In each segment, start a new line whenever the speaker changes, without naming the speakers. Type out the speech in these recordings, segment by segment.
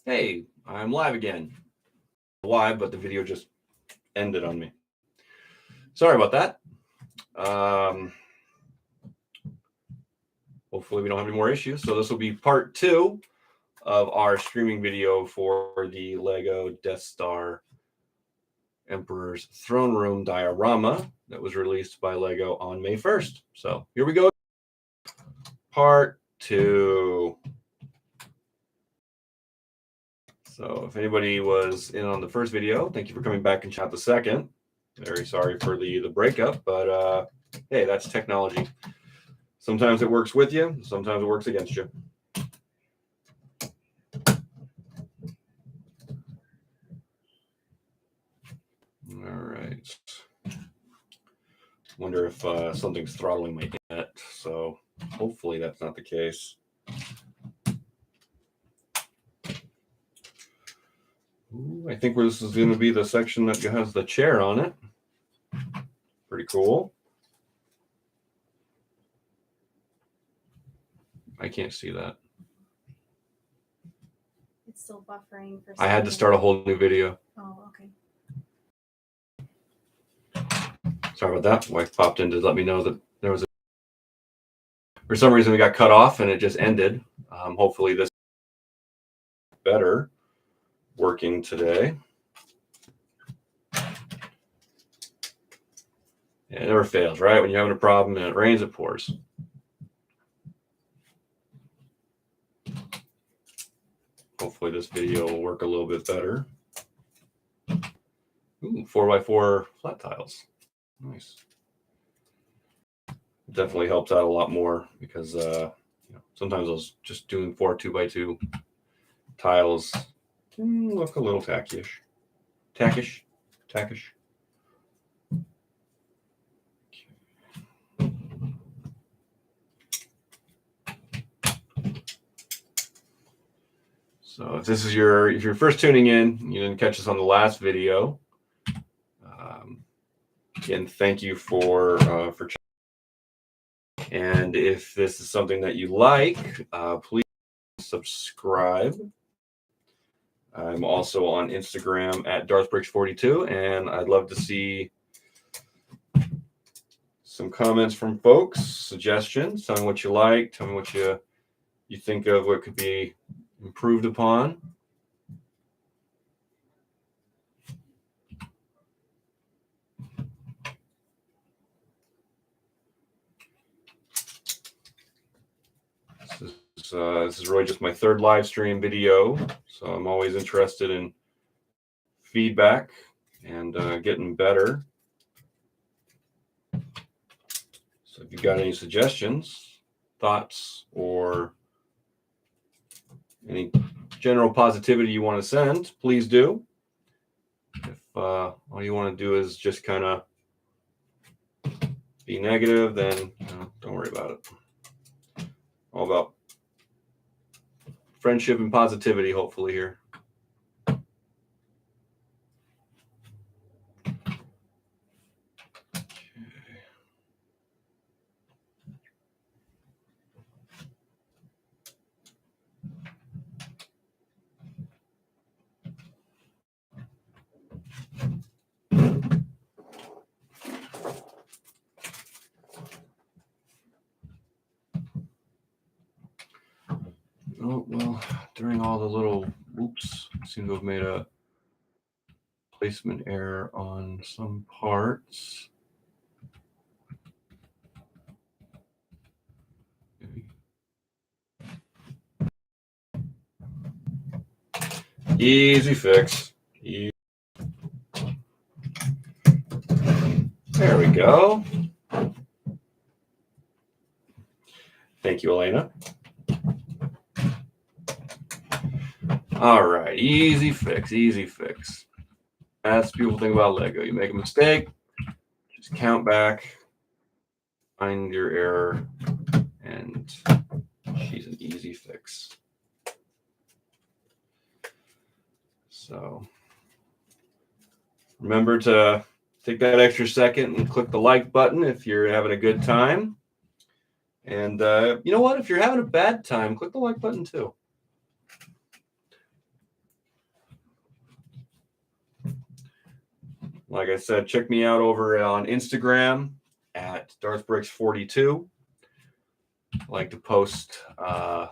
Hey, I'm live again. Why? But the video just ended on me. Sorry about that. Hopefully we don't have any more issues. So this will be part 2 of our streaming video for the Lego Death Star Emperor's Throne Room diorama that was released by Lego on May 1st. So here we go. Part 2. So if anybody was in on the first video, thank you for coming back and chat the second. Very sorry for the breakup, but hey, that's technology. Sometimes it works with you, sometimes it works against you. All right. Wonder if something's throttling my internet, so hopefully that's not the case. Ooh, I think this is going to be the section that has the chair on it. Pretty cool. I can't see that.
It's still buffering for
I had to start a whole new video.
Oh, okay.
Sorry about that. Wife popped in to let me know that there was for some reason we got cut off and it just ended. Hopefully this is better working today. Yeah, it never fails, right? When you're having a problem and it rains, it pours. Hopefully this video will work a little bit better. Ooh, 4x4 flat tiles. Nice. It definitely helps out a lot more because sometimes those just doing 4 2x2 tiles look a little tackish. Tackish. So if you're first tuning in, you didn't catch us on the last video. Again, thank you for checking. And if this is something that you like, please subscribe. I'm also on Instagram at DarthBricks42, and I'd love to see some comments from folks, suggestions. Tell me what you like. Tell me what you think of what could be improved upon. This is really just my third live stream video, so I'm always interested in feedback and getting better. So if you've got any suggestions, thoughts, or any general positivity you want to send, please do. If all you want to do is just kind of be negative, then don't worry about it. All about friendship and positivity, hopefully, here. Oh, well, during all the little oops, seem to have made a placement error on some parts. Easy fix. There we go. Thank you, Elena. All right, easy fix. That's the beautiful thing about Lego. You make a mistake, just count back, find your error, and she's an easy fix. So remember to take that extra second and click the like button if you're having a good time. And you know what? If you're having a bad time, click the like button too. Like I said, check me out over on Instagram at DarthBricks42. I like to post fun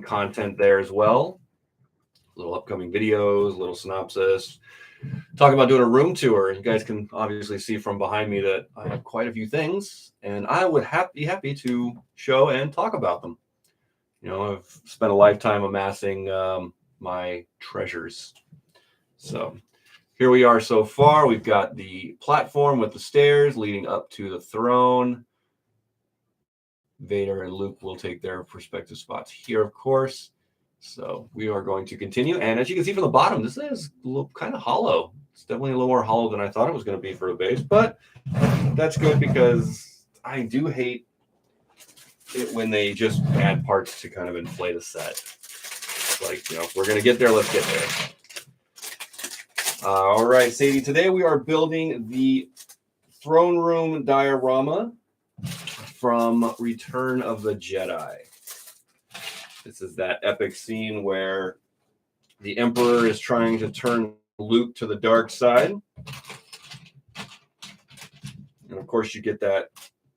content there as well. Little upcoming videos, little synopsis. Talking about doing a room tour. You guys can obviously see from behind me that I have quite a few things, and I would be happy to show and talk about them. You know, I've spent a lifetime amassing my treasures. So here we are so far. We've got the platform with the stairs leading up to the throne. Vader and Luke will take their respective spots here, of course. So we are going to continue. And as you can see from the bottom, this is a little kind of hollow. It's definitely a little more hollow than I thought it was going to be for a base. But that's good because I do hate it when they just add parts to kind of inflate a set. Like, you know, if we're going to get there, let's get there. All right, Sadie, today we are building the throne room diorama from Return of the Jedi. This is that epic scene where the Emperor is trying to turn Luke to the dark side. And of course, you get that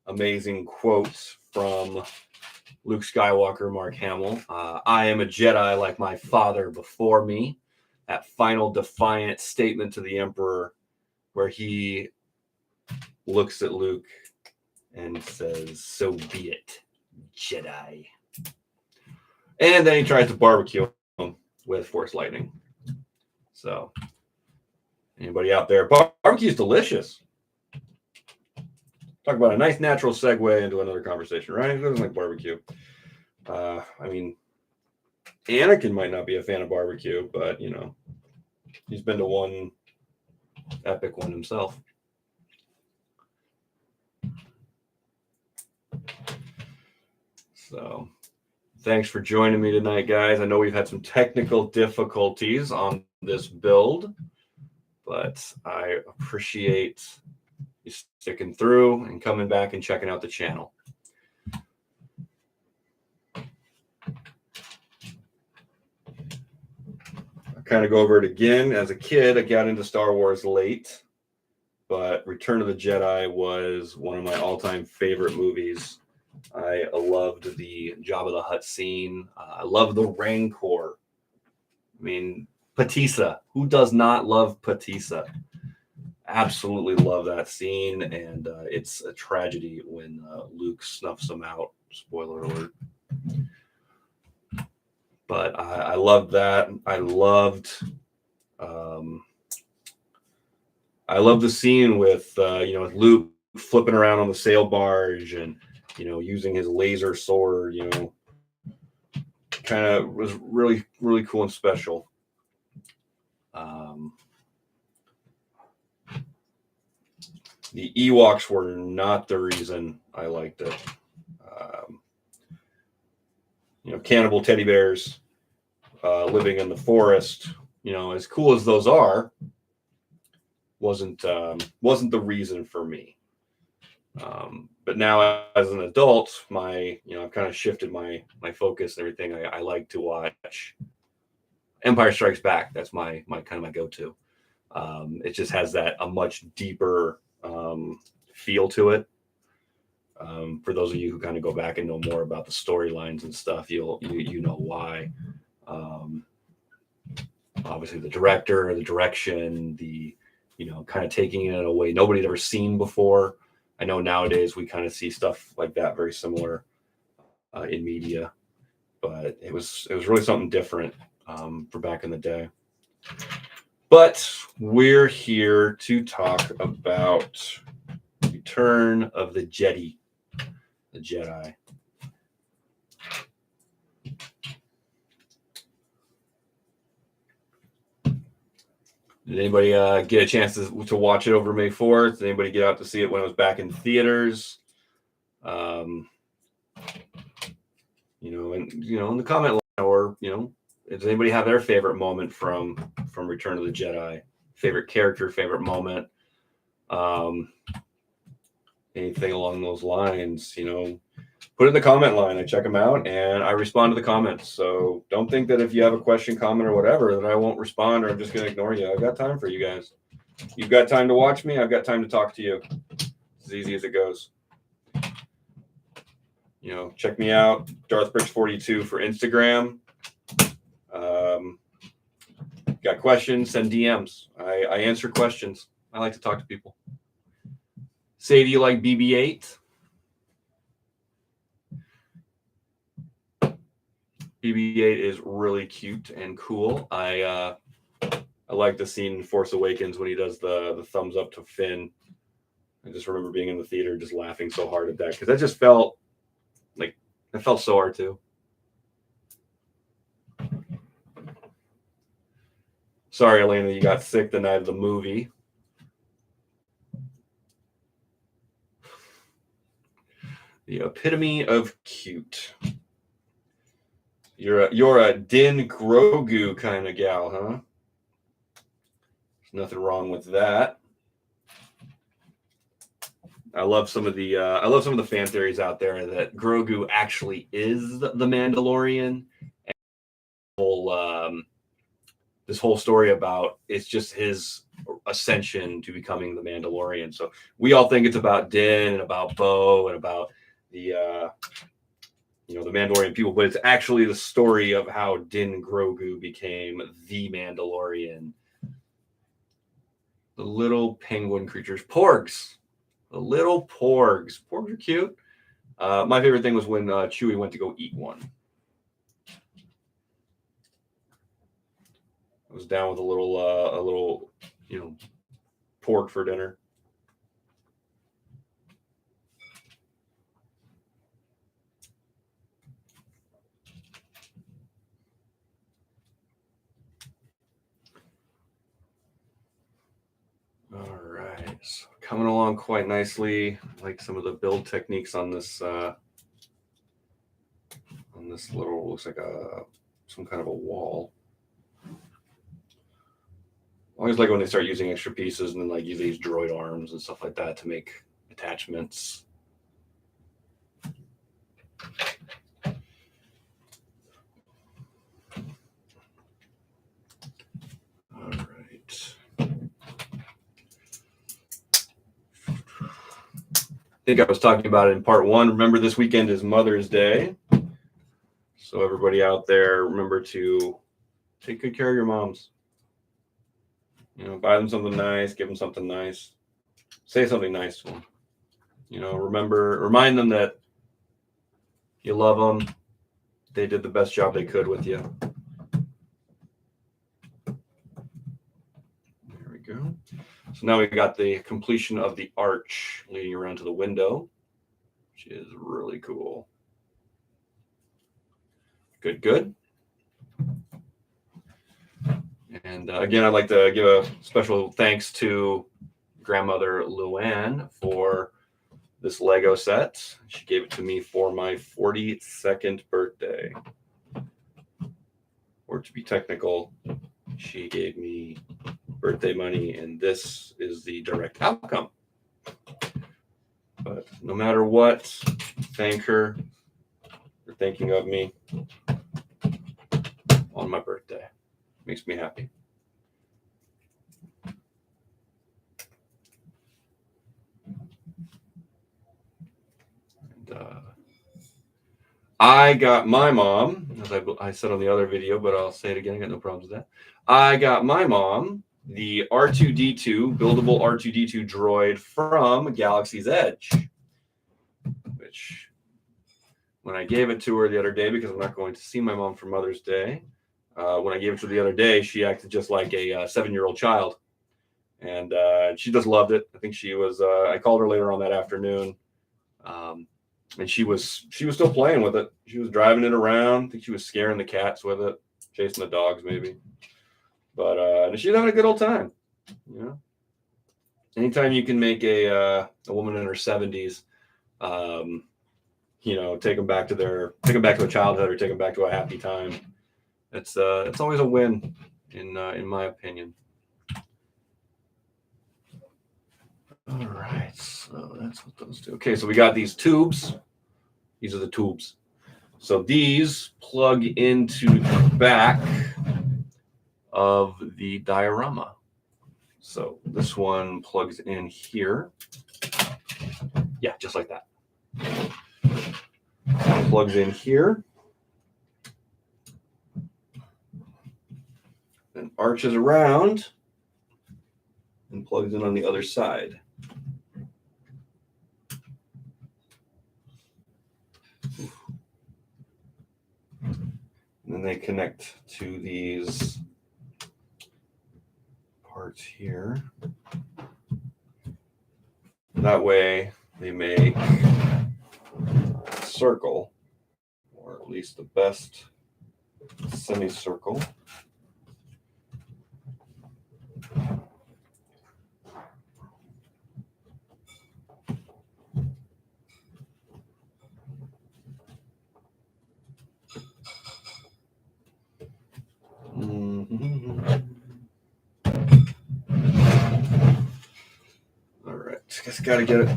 amazing quote from Luke Skywalker, Mark Hamill. I am a Jedi like my father before me. That final defiant statement to the Emperor where he looks at Luke and says, "So be it, Jedi." And then he tries to barbecue him with Force lightning. So, anybody out there? Barbecue is delicious. Talk about a nice natural segue into another conversation, right? Who doesn't like barbecue? I mean, Anakin might not be a fan of barbecue, but, you know, he's been to one epic one himself. So, thanks for joining me tonight, guys. I know we've had some technical difficulties on this build, but I appreciate you sticking through and coming back and checking out the channel. Kind of go over it again. As a kid, I got into Star Wars late, but Return of the Jedi was one of my all-time favorite movies. I loved the Jabba the Hutt scene. I love the Rancor. I mean, Patissa. Who does not love Patissa? Absolutely love that scene, and it's a tragedy when Luke snuffs him out. Spoiler alert. But I loved that. I loved the scene with you know, Luke flipping around on the sail barge and, you know, using his laser sword. You know, kind of was really, really cool and special. The Ewoks were not the reason I liked it. You know, cannibal teddy bears living in the forest, you know, as cool as those are, wasn't the reason for me. But now as an adult, you know, I've kind of shifted my focus and everything. I like to watch Empire Strikes Back. That's my kind of my go-to. It just has that a much deeper feel to it. For those of you who kind of go back and know more about the storylines and stuff, you know why. Obviously, the director, the direction, the, you know, kind of taking it in a way nobody's ever seen before. I know nowadays we kind of see stuff like that very similar in media, but it was really something different for back in the day. But we're here to talk about Return of the Jedi. The Jedi. Did anybody get a chance to watch it over May 4th? Did anybody get out to see it when it was back in theaters? You know, and, you know, in the comment line, or, you know, does anybody have their favorite moment from Return of the Jedi? Favorite character, favorite moment? Anything along those lines, you know, put it in the comment line. I check them out and I respond to the comments. So don't think that if you have a question, comment, or whatever, that I won't respond or I'm just going to ignore you. I've got time for you guys. You've got time to watch me. I've got time to talk to you. It's as easy as it goes. You know, check me out, DarthBricks42 for Instagram. Got questions? Send DMs. I answer questions. I like to talk to people. Say, do you like BB-8? BB-8 is really cute and cool. I like the scene in Force Awakens when he does the thumbs up to Finn. I just remember being in the theater just laughing so hard at that because that just felt like it felt so R2. Sorry, Elena, you got sick the night of the movie. The epitome of cute. You're a Din Grogu kind of gal, huh? There's nothing wrong with that. I love some of the fan theories out there that Grogu actually is the Mandalorian. And this whole story about it's just his ascension to becoming the Mandalorian. So we all think it's about Din and about Bo and about the the Mandalorian people, but it's actually the story of how Din Grogu became the Mandalorian. The little penguin creatures, porgs. The little porgs. Porgs are cute. My favorite thing was when Chewie went to go eat one. I was down with a little, pork for dinner. All right, so coming along quite nicely. I like some of the build techniques on this little, looks like some kind of a wall. I always like when they start using extra pieces and then like use these droid arms and stuff like that to make attachments. All right. I think I was talking about it in part one. Remember, this weekend is Mother's Day. So everybody out there, remember to take good care of your moms. Buy them something nice, give them something nice, say something nice to them. Remind them that you love them. They did the best job they could with you. There we go. So now we've got the completion of the arch leading around to the window, which is really cool. Good. And again, I'd like to give a special thanks to grandmother Luann for this Lego set. She gave it to me for my 42nd birthday. Or to be technical, she gave me birthday money, and this is the direct outcome. But no matter what, thank her for thinking of me on my birthday. Makes me happy. And I got my mom, as I said on the other video, but I'll say it again. I got no problems with that. I got my mom the R2-D2, buildable R2-D2 droid from Galaxy's Edge, which when I gave it to her the other day, because I'm not going to see my mom for Mother's Day, when I gave it to her the other day, she acted just like a 7-year-old child. And she just loved it. I think she was, I called her later on that afternoon. And she was still playing with it. She was driving it around. I think she was scaring the cats with it, chasing the dogs maybe. But she was having a good old time. Anytime you can make a woman in her 70s, take them back to a childhood or take them back to a happy time. It's always a win, in my opinion. All right, so that's what those do. Okay, so we got these tubes. These are the tubes. So these plug into the back of the diorama. So this one plugs in here. Yeah, just like that. Plugs in here. And arches around and plugs in on the other side. And then they connect to these parts here. That way they make a circle, or at least the best semicircle. All right, just got to get it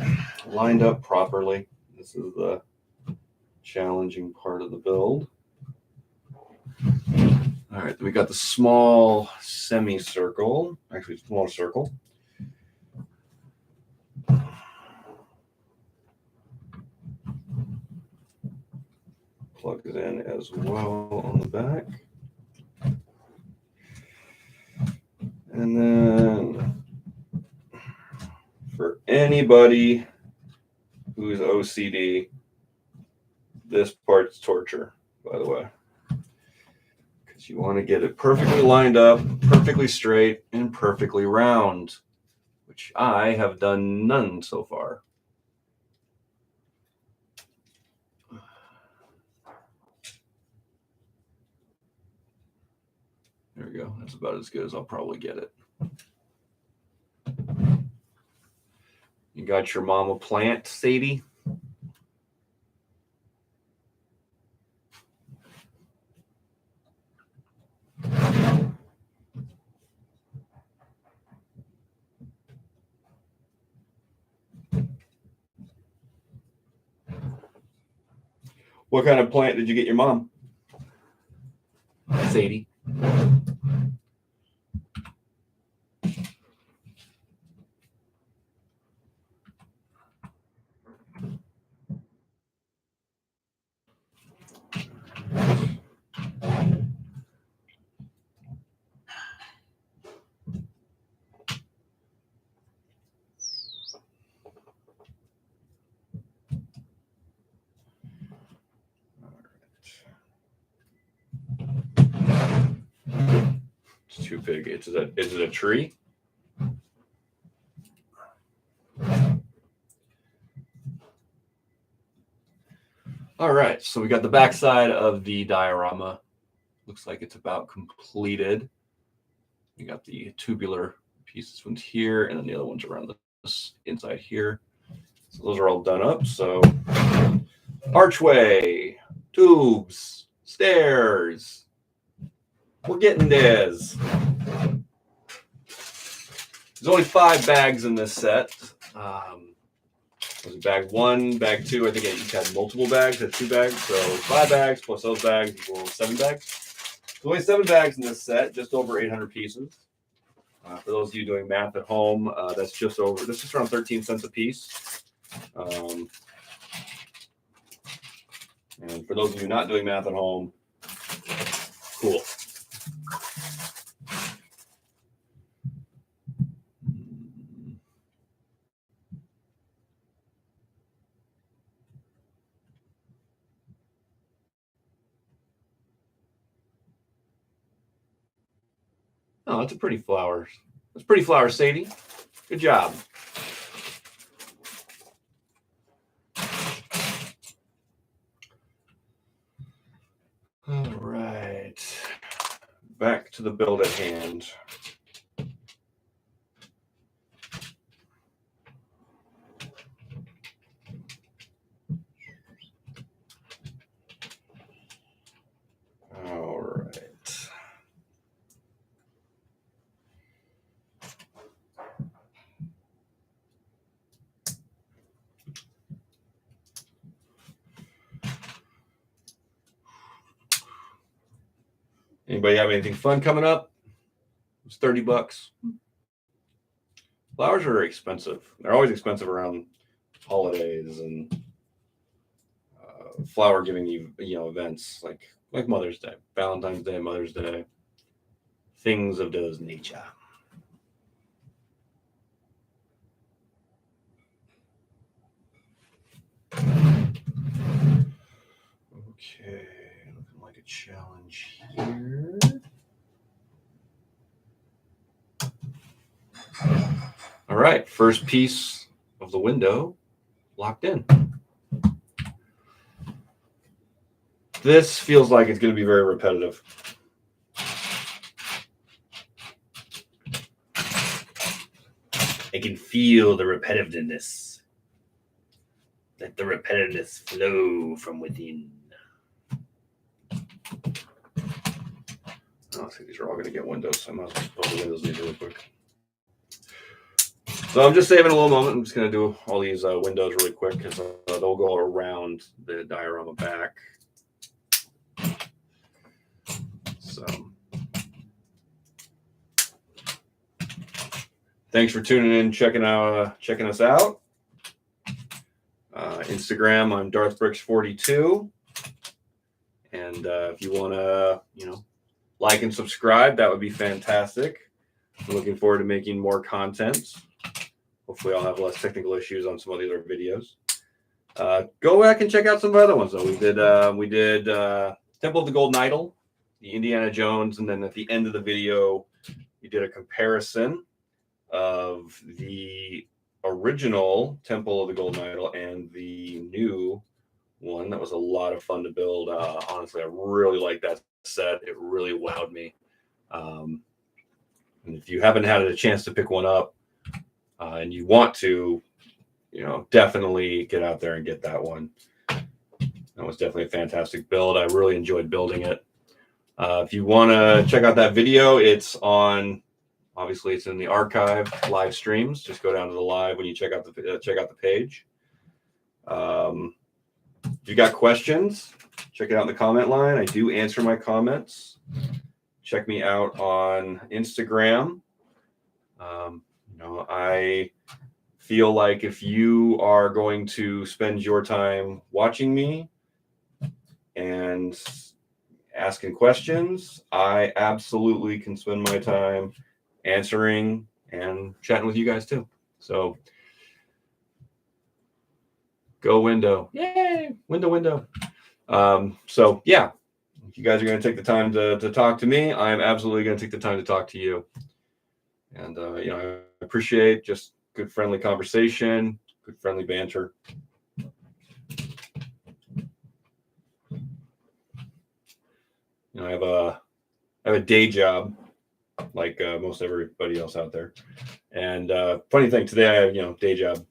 lined up properly. This is the challenging part of the build. All right, we got the small semicircle, actually small circle. Plug it in as well on the back. And then for anybody who's OCD, this part's torture, by the way. Because you want to get it perfectly lined up, perfectly straight, and perfectly round, which I have done none so far. There we go. That's about as good as I'll probably get it. You got your mama plant, Sadie? What kind of plant did you get your mom? Sadie. It's too big. Is it a tree? All right, so we got the back side of the diorama. Looks like it's about completed. You got the tubular pieces ones here, and then the other ones around this inside here. So those are all done up. So archway, tubes, stairs. We're getting this. There's only 5 bags in this set. Was it bag 1, bag 2? I think I each had multiple bags. Had 2 bags, so 5 bags plus those bags equals 7 bags. There's only 7 bags in this set, just over 800 pieces. For those of you doing math at home, that's just around 13 cents a piece. And for those of you not doing math at home, cool. Oh, that's a pretty flower. That's pretty flower, Sadie. Good job. All right. Back to the build at hand. All right. Anybody have anything fun coming up? It's $30. Flowers are expensive. They're always expensive around holidays and flower giving events like Mother's Day, Valentine's Day, Mother's Day, things of those nature. Okay, looking like a challenge here. All right, first piece of the window locked in. This feels like it's going to be very repetitive. I can feel the repetitiveness. Let the repetitiveness flow from within. I think these are all going to get windows, so I might as well build the windows these really quick. So I'm just saving a little moment. I'm just going to do all these windows really quick because they'll go around the diorama back. So thanks for tuning in, checking us out. Instagram, I'm DarthBricks42. And if you want to, like and subscribe, that would be fantastic. I'm looking forward to making more content. Hopefully I'll have less technical issues on some of the other videos. Go back and check out some of the other ones, though. We did Temple of the Golden Idol, the Indiana Jones, and then at the end of the video, we did a comparison of the original Temple of the Golden Idol and the new one. That was a lot of fun to build. Honestly, I really like that set. It really wowed me. And if you haven't had a chance to pick one up and you want to, definitely get out there and get that one. That was definitely a fantastic build. I really enjoyed building it. If you want to check out that video, obviously it's in the archive live streams. Just go down to the live when you check out the page. If you got questions, check it out in the comment line. I do answer my comments. Check me out on Instagram. I feel like if you are going to spend your time watching me and asking questions, I absolutely can spend my time answering and chatting with you guys too. So go window. Yay! Window. So yeah, if you guys are going to take the time to talk to me, I'm absolutely going to take the time to talk to you. And I appreciate just good friendly conversation, good friendly banter. I have a day job like most everybody else out there. And funny thing, today I have day job.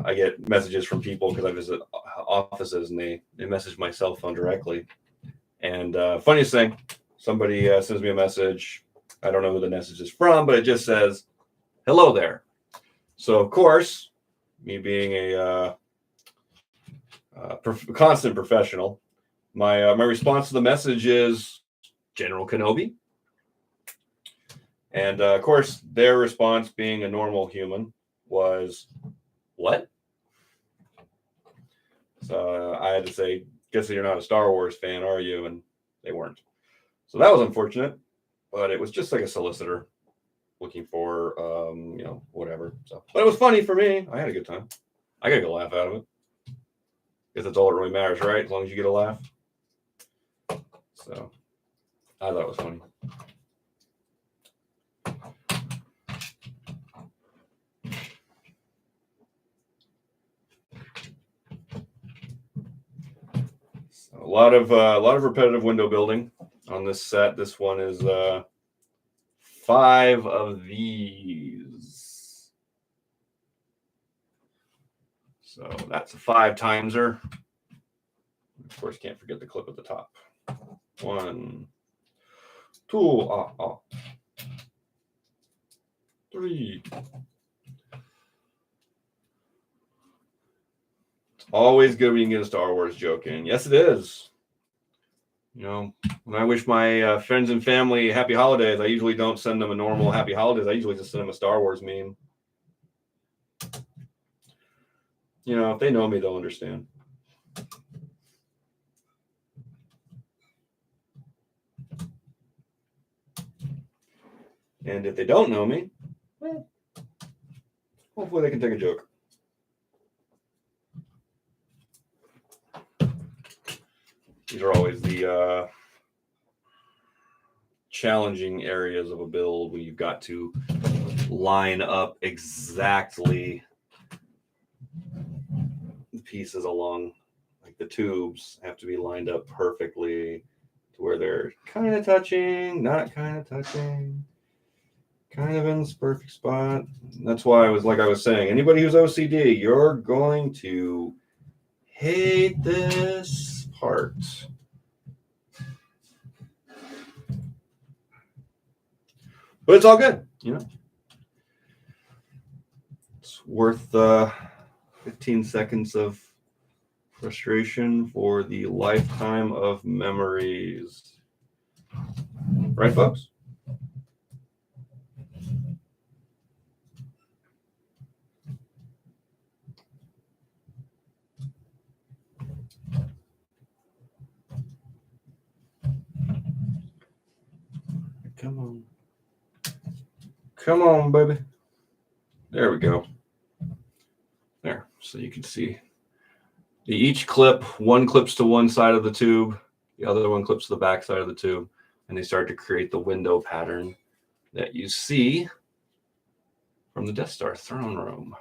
I get messages from people because I visit offices, and they message my cell phone directly. And funniest thing, somebody sends me a message. I don't know who the message is from, but it just says, "Hello there." So of course, me being a constant professional, my response to the message is General Kenobi. And of course, their response, being a normal human, was, "What?" So I had to say, "Guess you're not a Star Wars fan, are you?" And they weren't. So that was unfortunate, but it was just like a solicitor looking for, whatever. So, but it was funny for me. I had a good time. I got a good laugh out of it. Guess that's all that really matters, right? As long as you get a laugh. So I thought it was funny. A lot of repetitive window building on this set. This one is 5 of these. So that's a 5 timeser. Of course, can't forget the clip at the top. 1, 2, 3. It's always good when you can get a Star Wars joke in. Yes, it is. You know, when I wish my friends and family happy holidays, I usually don't send them a normal happy holidays. I usually just send them a Star Wars meme. You know, if they know me, they'll understand. And if they don't know me, well, hopefully they can take a joke. These are always the challenging areas of a build where you've got to line up exactly the pieces along, like the tubes have to be lined up perfectly to where they're kind of touching, not kind of touching, kind of in this perfect spot. And that's why I was saying, anybody who's OCD, you're going to hate this part. But it's all good, you know. It's worth 15 seconds of frustration for the lifetime of memories. Right, folks? Come on. Come on, baby. There we go. There. So you can see each clip, one clips to one side of the tube, the other one clips to the back side of the tube, and they start to create the window pattern that you see from the Death Star throne room.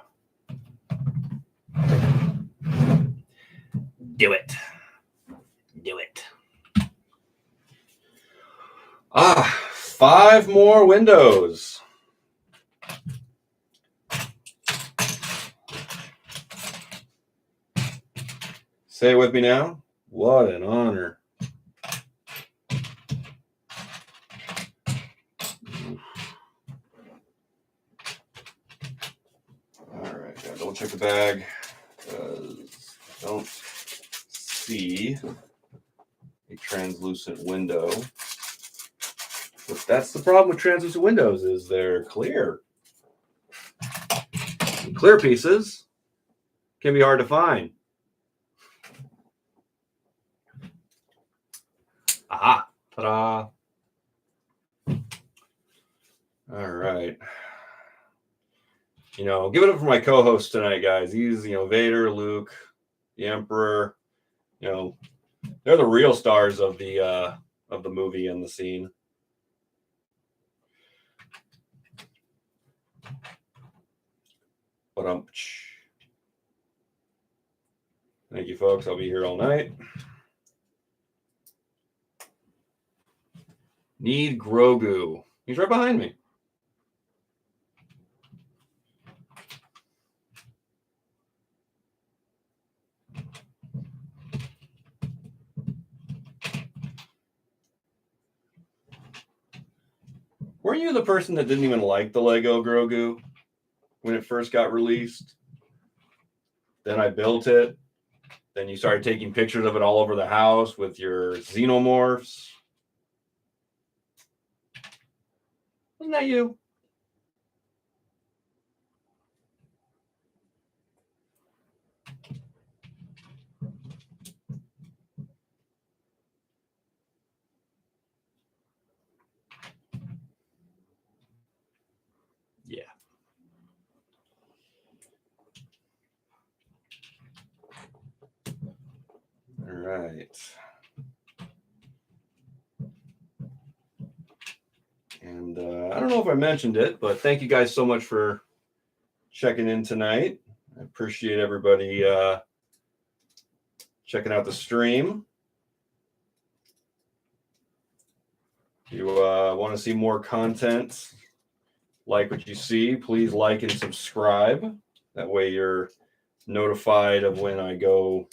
Do it. Do it. 5 more windows. Say it with me now. What an honor. All right, gotta double check the bag because I don't see a translucent window. But that's the problem with translucent windows, is they're clear. And clear pieces can be hard to find. Aha. Ta-da. All right. You know, give it up for my co-host tonight, guys. He's, you know, Vader, Luke, the Emperor. You know, they're the real stars of the movie and the scene. But thank you, folks. I'll be here all night. Need Grogu. He's right behind me. Weren't you the person that didn't even like the Lego Grogu when it first got released? Then I built it. Then you started taking pictures of it all over the house with your xenomorphs. Wasn't that you? Yeah. All right. And I don't know if I mentioned it, but thank you guys so much for checking in tonight. I appreciate everybody checking out the stream. If you want to see more content, like what you see, please like and subscribe. That way you're notified of when I go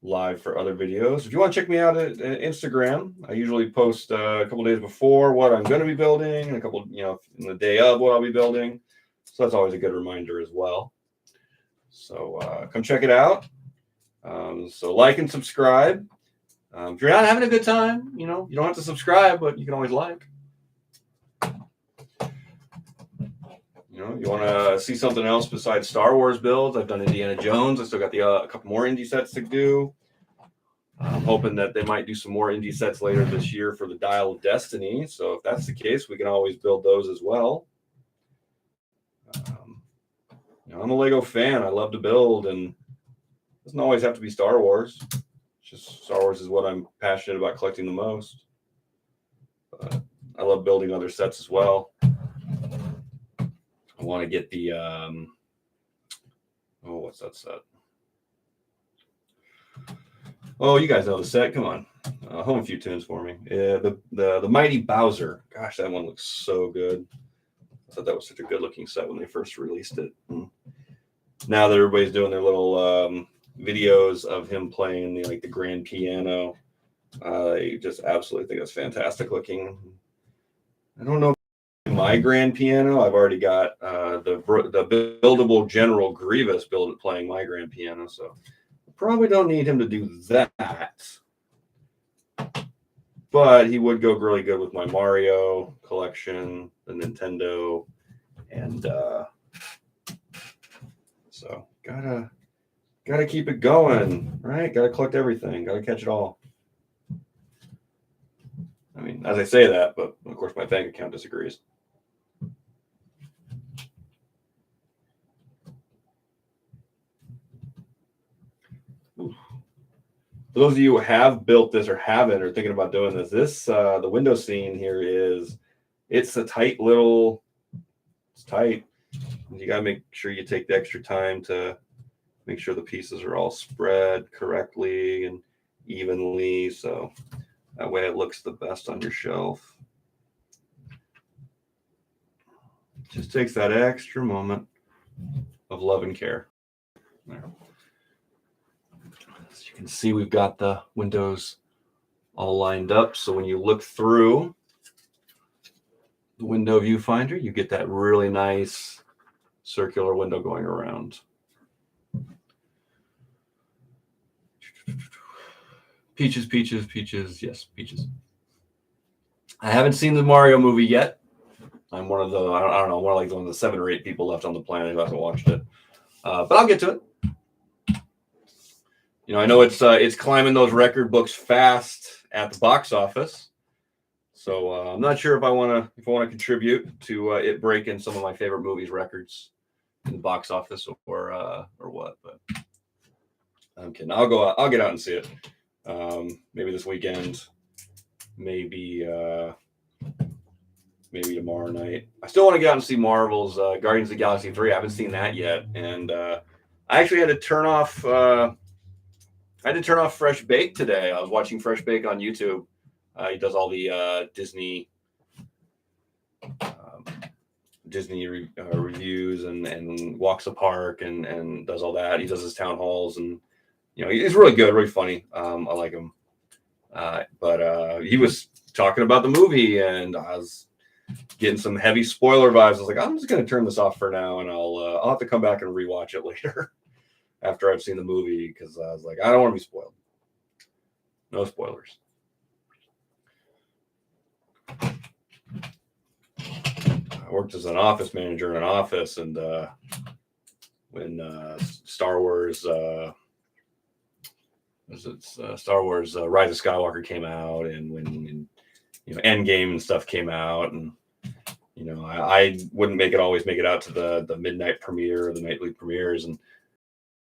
live for other videos. If you want to check me out at Instagram, I usually post a couple days before what I'm going to be building, and a couple, you know, in the day of what I'll be building. So that's always a good reminder as well. So come check it out. So like and subscribe. If you're not having a good time, you know, you don't have to subscribe, but you can always like. You know, you want to see something else besides Star Wars builds? I've done Indiana Jones. I still got a couple more indie sets to do. I'm hoping that they might do some more indie sets later this year for the Dial of Destiny. So if that's the case, we can always build those as well. You know, I'm a Lego fan. I love to build, and it doesn't always have to be Star Wars. It's just Star Wars is what I'm passionate about collecting the most. But I love building other sets as well. I want to get the what's that set? Oh, you guys know the set. Come on, hum a few tunes for me. The Mighty Bowser. Gosh, that one looks so good. I thought that was such a good looking set when they first released it. Now that everybody's doing their little videos of him playing the grand piano, I just absolutely think that's fantastic looking. I don't know my grand piano. I've already got the buildable General Grievous playing my grand piano, so I probably don't need him to do that. But he would go really good with my Mario collection, the Nintendo, and so gotta keep it going, right? Gotta collect everything, gotta catch it all. I mean, as I say that, but of course my bank account disagrees. Ooh. For those of you who have built this or haven't or thinking about doing this, the window scene here it's a tight little, it's tight. You gotta make sure you take the extra time to make sure the pieces are all spread correctly and evenly, so that way it looks the best on your shelf. Just takes that extra moment of love and care. There. As you can see, we've got the windows all lined up, so when you look through the window viewfinder, you get that really nice circular window going around. Peaches, peaches, peaches. Yes, peaches. I haven't seen the Mario movie yet. I'm one of the, I don't know, one of the 7 or 8 people left on the planet who hasn't watched it. But I'll get to it. You know, I know it's climbing those record books fast at the box office. So I'm not sure if I want to contribute to it breaking some of my favorite movies records in the box office or what. But I'm kidding. I'll get out and see it. Maybe this weekend. Maybe tomorrow night. I still want to get out and see Marvel's Guardians of the Galaxy 3. I haven't seen that yet, and I actually had to turn off. Fresh Bake today. I was watching Fresh Bake on YouTube. He does all the Disney reviews and walks the park and does all that. He does his town halls, and you know, he's really good, really funny. I like him. But he was talking about the movie, and I was getting some heavy spoiler vibes. I was like, I'm just going to turn this off for now, and I'll have to come back and rewatch it later after I've seen the movie, because I was like, I don't want to be spoiled. No spoilers. I worked as an office manager in an office, and when Star Wars Star Wars Rise of Skywalker came out, and when you know Endgame and stuff came out, and you know I wouldn't always make it out to the midnight premiere or the nightly premieres, and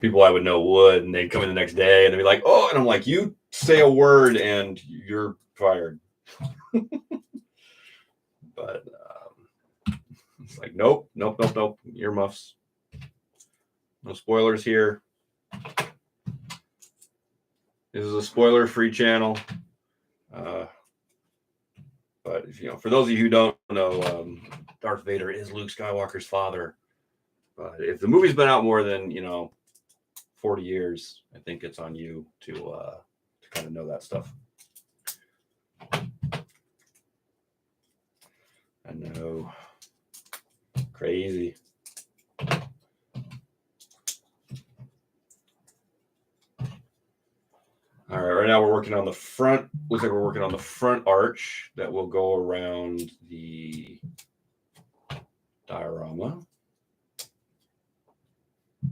people I would know would, and they'd come in the next day and they'd be like, oh, and I'm like, you say a word and you're fired. But it's like, nope, earmuffs. No spoilers here. This is a spoiler-free channel. But if, you know, for those of you who don't know, Darth Vader is Luke Skywalker's father. But if the movie's been out more than 40 years, I think it's on you to kind of know that stuff. I know, crazy. All right, right now we're working on the front. Looks like we're working on the front arch that will go around the diorama.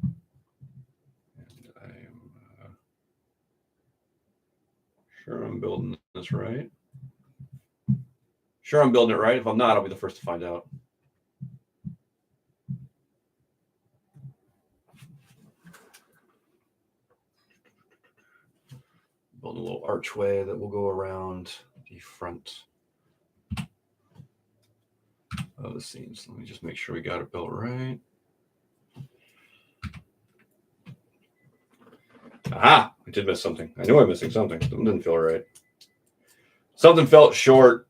And I'm sure I'm building this right. Sure I'm building it right. If I'm not, I'll be the first to find out. Building a little archway that will go around the front of the scenes. Let me just make sure we got it built right. Aha! I did miss something. I knew I'm missing something. Something didn't feel right. Something felt short.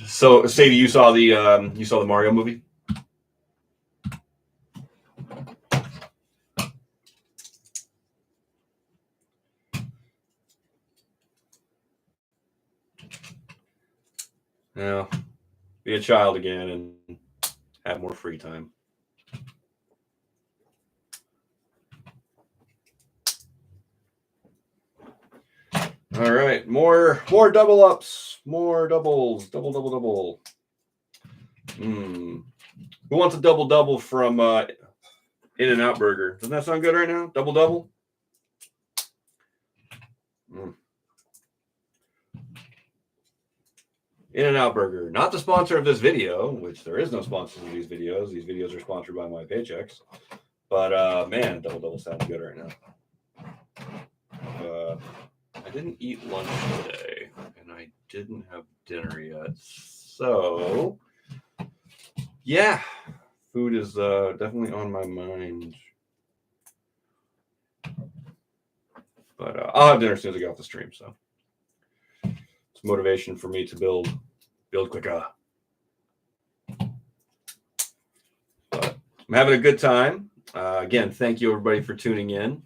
So, Sadie, you saw the Mario movie? Yeah, be a child again and have more free time. All right, more double ups, more doubles, double. Who wants a double from In-N-Out Burger? Doesn't that sound good right now? Double. In-N-Out Burger, not the sponsor of this video, which there is no sponsor of these videos. These videos are sponsored by my paychecks. But man, double sounds good right now. I didn't eat lunch today, and I didn't have dinner yet. So, yeah, food is definitely on my mind. But I'll have dinner as soon as I get off the stream. So it's motivation for me to build quicker. But I'm having a good time. Again, thank you everybody for tuning in.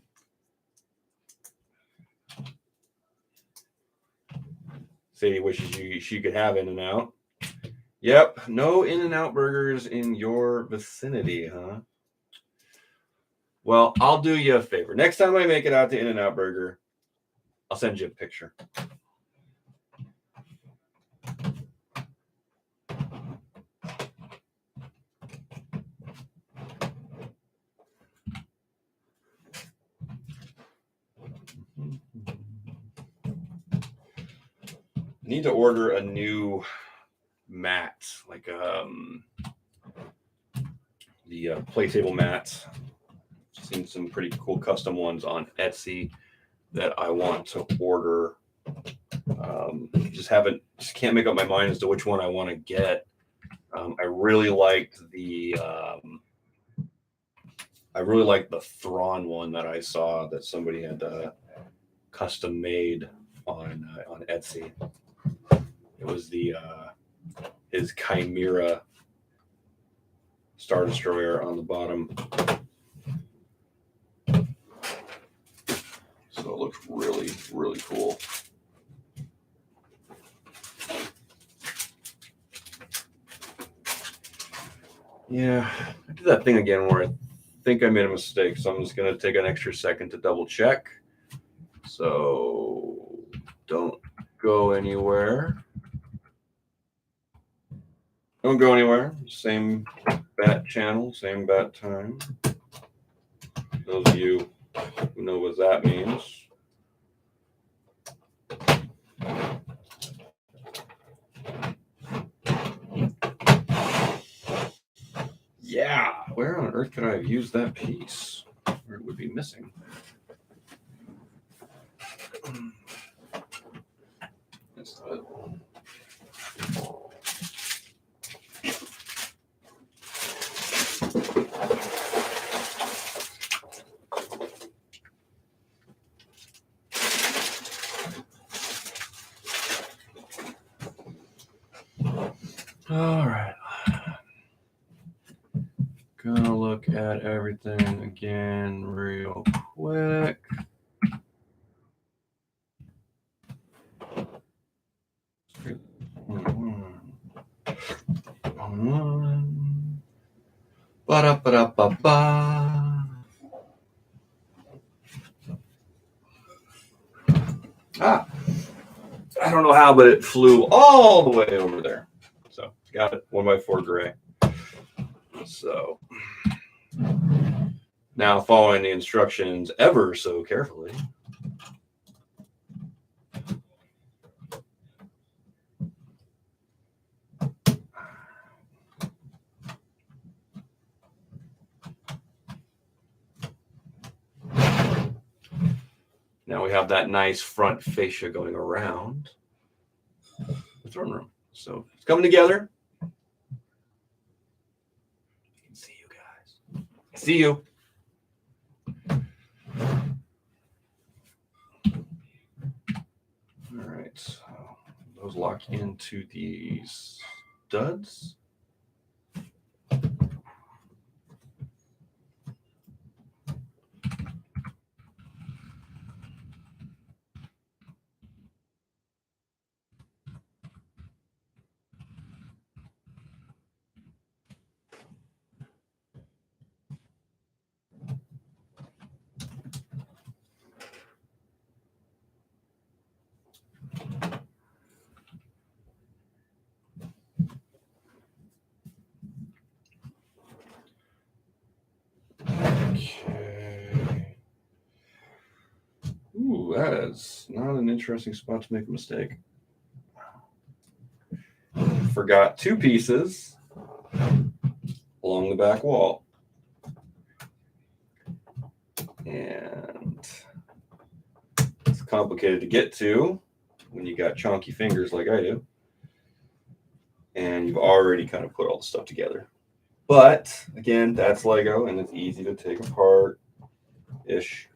Sadie wishes she could have In-N-Out. Yep, no In-N-Out burgers in your vicinity, huh? Well, I'll do you a favor. Next time I make it out to In-N-Out Burger, I'll send you a picture. I need to order a new mat, like the play table mats. I've seen some pretty cool custom ones on Etsy that I want to order. Just can't make up my mind as to which one I want to get. I really liked the Thrawn one that I saw that somebody had custom made on Etsy. It was his Chimera Star Destroyer on the bottom. So it looks really, really cool. Yeah, I did that thing again where I think I made a mistake, so I'm just going to take an extra second to double check. So don't go anywhere. Don't go anywhere. Same bat channel, same bat time. Those of you who know what that means. Yeah, where on earth could I have used that piece? Or it would be missing. That's not it. All right. Gonna look at everything again real quick. Ba-da-ba-da-ba-ba. Ah, I don't know how, but it flew all the way over there. So got it, 1x4 gray. So now following the instructions ever so carefully. Now we have that nice front fascia going around the throne room. So it's coming together. I can see you guys. I see you. All right. So those lock into these studs. Okay. Ooh, that is not an interesting spot to make a mistake. Forgot 2 pieces along the back wall. And it's complicated to get to when you got chunky fingers like I do. And you've already kind of put all the stuff together. But again, that's Lego and it's easy to take apart-ish.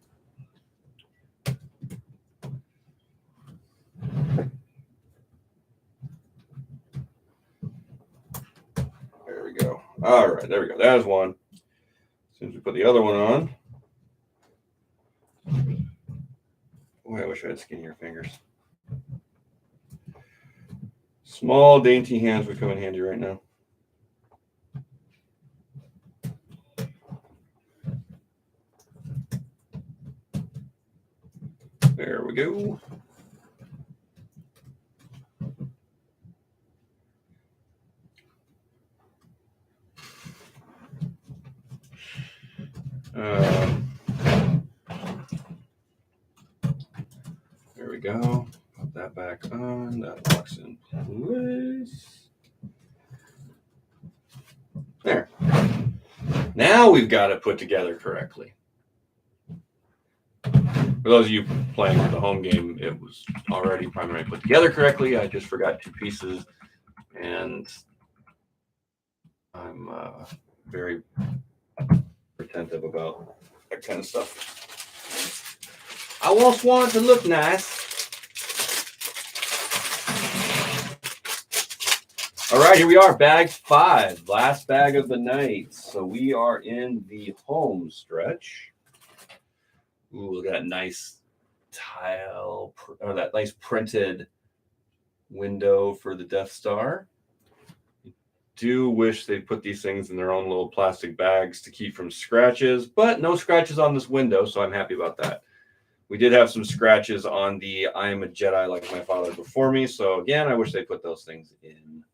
There we go. All right, there we go. There's one. As soon as we put the other one on. Boy, I wish I had skinnier fingers. Small, dainty hands would come in handy right now. There we go. There we go. Put that back on. That locks in place. There. Now we've got it put together correctly. For those of you playing the home game, it was already primarily put together correctly. I just forgot 2 pieces, and I'm very retentive about that kind of stuff. I just want it to look nice. All right, here we are, bag 5, last bag of the night. So we are in the home stretch. Ooh, look at that nice tile, or that nice printed window for the Death Star. I do wish they put these things in their own little plastic bags to keep from scratches, but no scratches on this window, so I'm happy about that. We did have some scratches on the I Am a Jedi like my father before me, so again, I wish they put those things in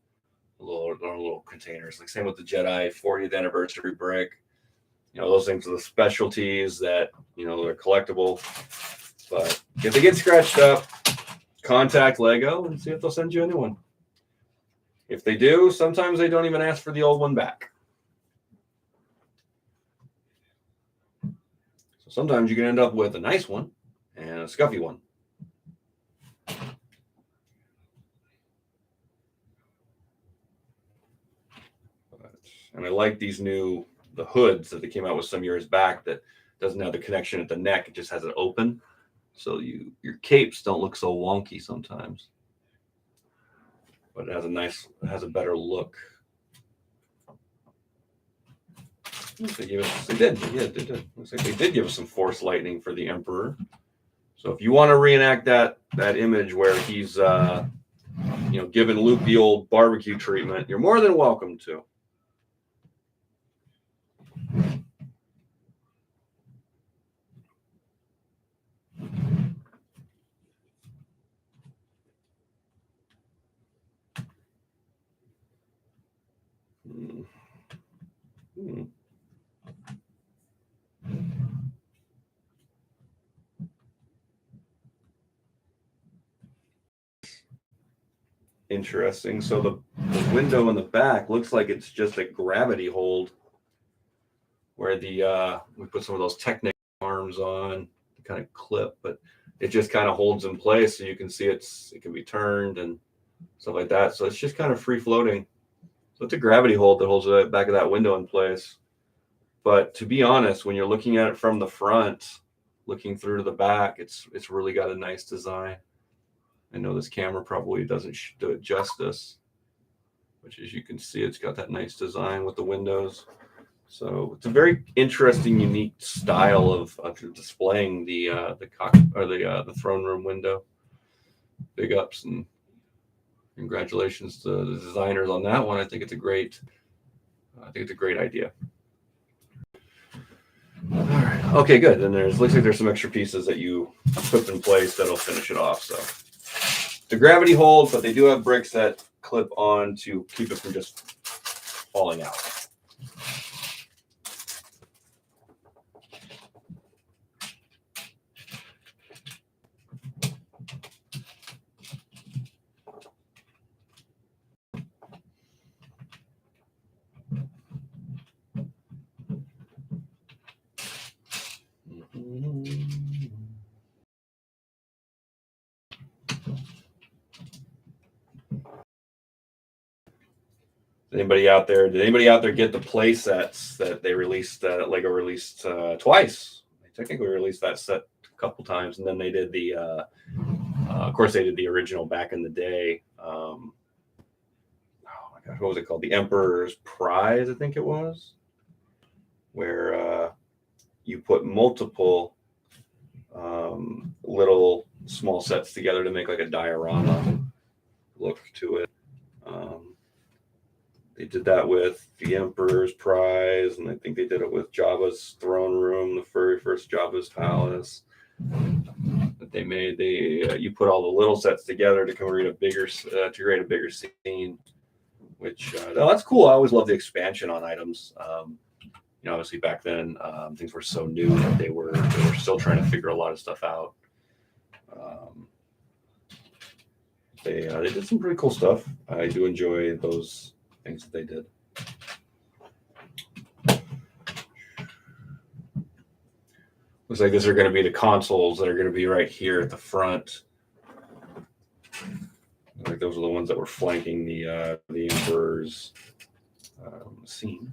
little containers. Like same with the Jedi 40th anniversary brick. You know, those things are the specialties that, you know, they're collectible. But if they get scratched up, contact Lego and see if they'll send you a new one. If they do, sometimes they don't even ask for the old one back. So sometimes you can end up with a nice one and a scuffy one. And I like these the hoods that they came out with some years back that doesn't have the connection at the neck. It just has it open. So your capes don't look so wonky sometimes. But it has a better look. They did. Looks like they did give us some Force lightning for the Emperor. So if you want to reenact that image where he's given Luke the old barbecue treatment, you're more than welcome to. Interesting. So the window in the back looks like it's just a gravity hold where we put some of those Technic arms on to kind of clip, but it just kind of holds in place so you can see it can be turned and stuff like that. So it's just kind of free floating. So it's a gravity hold that holds the back of that window in place. But to be honest, when you're looking at it from the front, looking through to the back, it's really got a nice design. I know this camera probably doesn't do it justice, which as you can see, it's got that nice design with the windows. So it's a very interesting, unique style of displaying the throne room window. Big ups and congratulations to the designers on that one. I think it's a great idea. All right. Okay, good. And looks like there's some extra pieces that you put in place that'll finish it off. So the gravity hold, but they do have bricks that clip on to keep it from just falling out. Did anybody out there get the play sets that they released? Lego released twice. They technically released that set a couple times, and then they did of course, they did the original back in the day. Oh my gosh, what was it called? The Emperor's Prize, I think it was, where you put multiple little small sets together to make like a diorama look to it. They did that with the Emperor's Prize, and I think they did it with Jabba's throne room, the very first Jabba's palace that they made. You put all the little sets together to create a bigger scene, which that's cool. I always love the expansion on items. Obviously back then things were so new that they were still trying to figure a lot of stuff out. They did some pretty cool stuff. I do enjoy those things that they did. Looks like these are going to be the consoles that are going to be right here at the front. Like those are the ones that were flanking the Emperor's scene.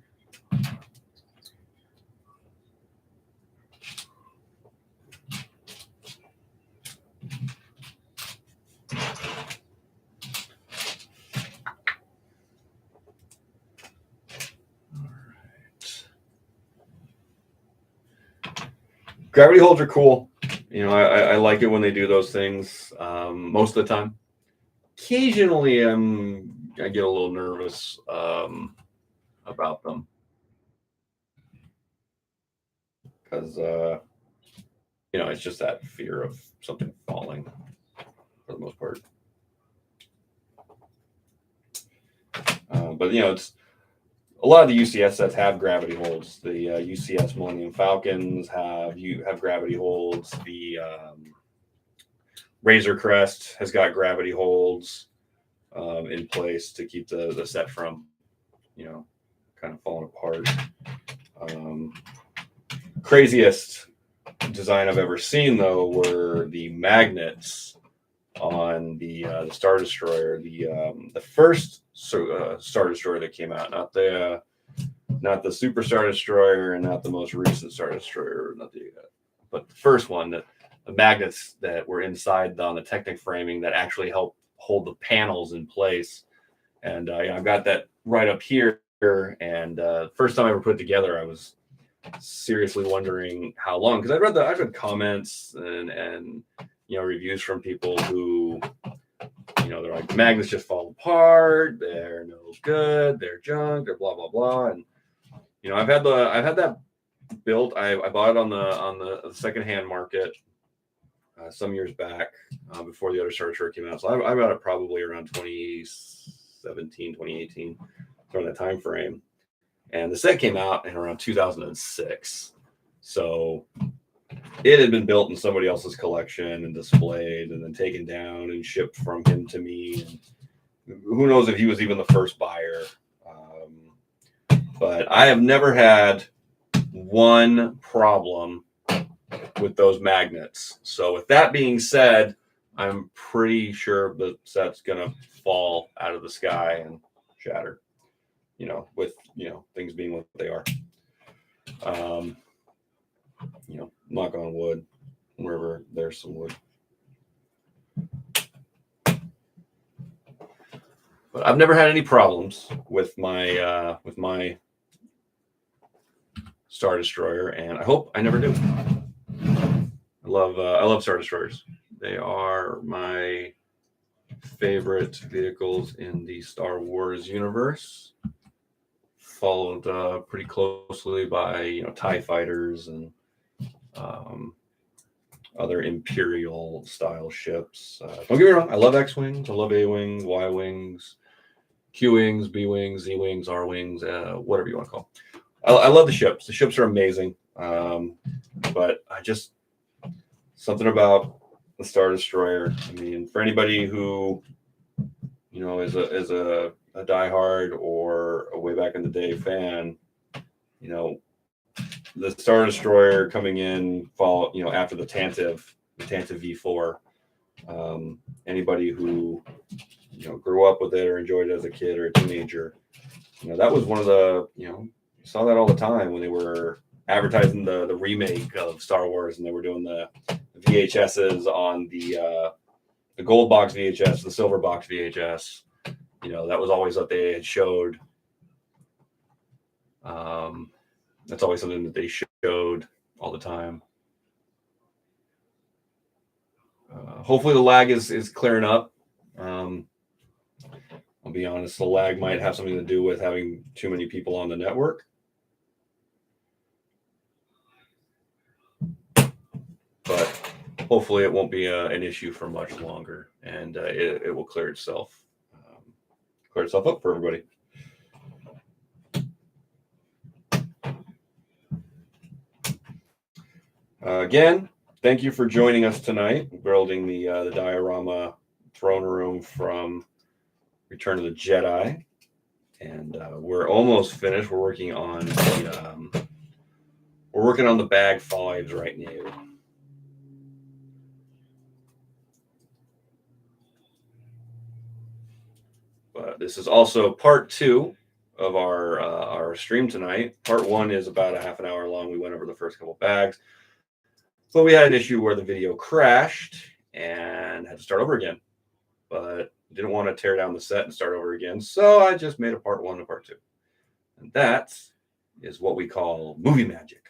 Gravity holds are cool. I like it when they do those things most of the time. Occasionally, I get a little nervous about them because it's just that fear of something falling for the most part. But it's a lot of the UCS sets have gravity holds. The UCS Millennium Falcons have gravity holds. The Razor Crest has got gravity holds in place to keep the set from, kind of falling apart. Craziest design I've ever seen, though, were the magnets on the Star Destroyer, the first Star Destroyer that came out, not the Super Star Destroyer and not the most recent Star Destroyer, but the first one, that the magnets that were inside on the Technic framing that actually help hold the panels in place. And I've got that right up here. And first time I ever put it together, I was seriously wondering how long, because I've read comments and reviews from people who you know, they're like, magnets just fall apart, they're no good, they're junk, they're blah blah blah. And you know, I've had that built. I bought it on the secondhand market some years back, before the other Star Destroyer came out. So I got it probably around 2017, 2018, during that time frame. And the set came out in around 2006. So it had been built in somebody else's collection and displayed and then taken down and shipped from him to me. And who knows if he was even the first buyer. But I have never had one problem with those magnets. So with that being said, I'm pretty sure the set's gonna fall out of the sky and shatter, you know, with, you know, things being what they are. You know, knock on wood, wherever there's some wood. But I've never had any problems with my Star Destroyer, and I hope I never do. I love Star Destroyers. They are my favorite vehicles in the Star Wars universe, followed pretty closely by, you know, TIE fighters and other Imperial style ships. Don't get me wrong, I love X-wings, I love A-wings, Y-wings, Q-wings, B-wings, Z-wings, R-wings, whatever you want to call them. I love the ships. The ships are amazing, but I just, something about the Star Destroyer. I mean, for anybody who, you know, is a diehard or a way back in the day fan, you know, the Star Destroyer coming in you know, after the Tantive V4. Anybody who, you know, grew up with it or enjoyed it as a kid or a teenager, you know, that was one of the, you know, you saw that all the time when they were advertising the remake of Star Wars, and they were doing the VHSs on the gold box VHS, the silver box VHS. You know, that was always what they had showed. That's always something that they showed all the time. Hopefully the lag is clearing up. I'll be honest, the lag might have something to do with having too many people on the network. But hopefully it won't be an issue for much longer, and it will clear itself up for everybody. Again, thank you for joining us tonight, building the diorama throne room from Return of the Jedi, and we're almost finished. We're working on the bag 5s right now. But this is also part 2 of our stream tonight. Part 1 is about a half an hour long. We went over the first couple bags, but we had an issue where the video crashed and had to start over again. But didn't want to tear down the set and start over again, so I just made a part 1 and part 2, and that is what we call movie magic.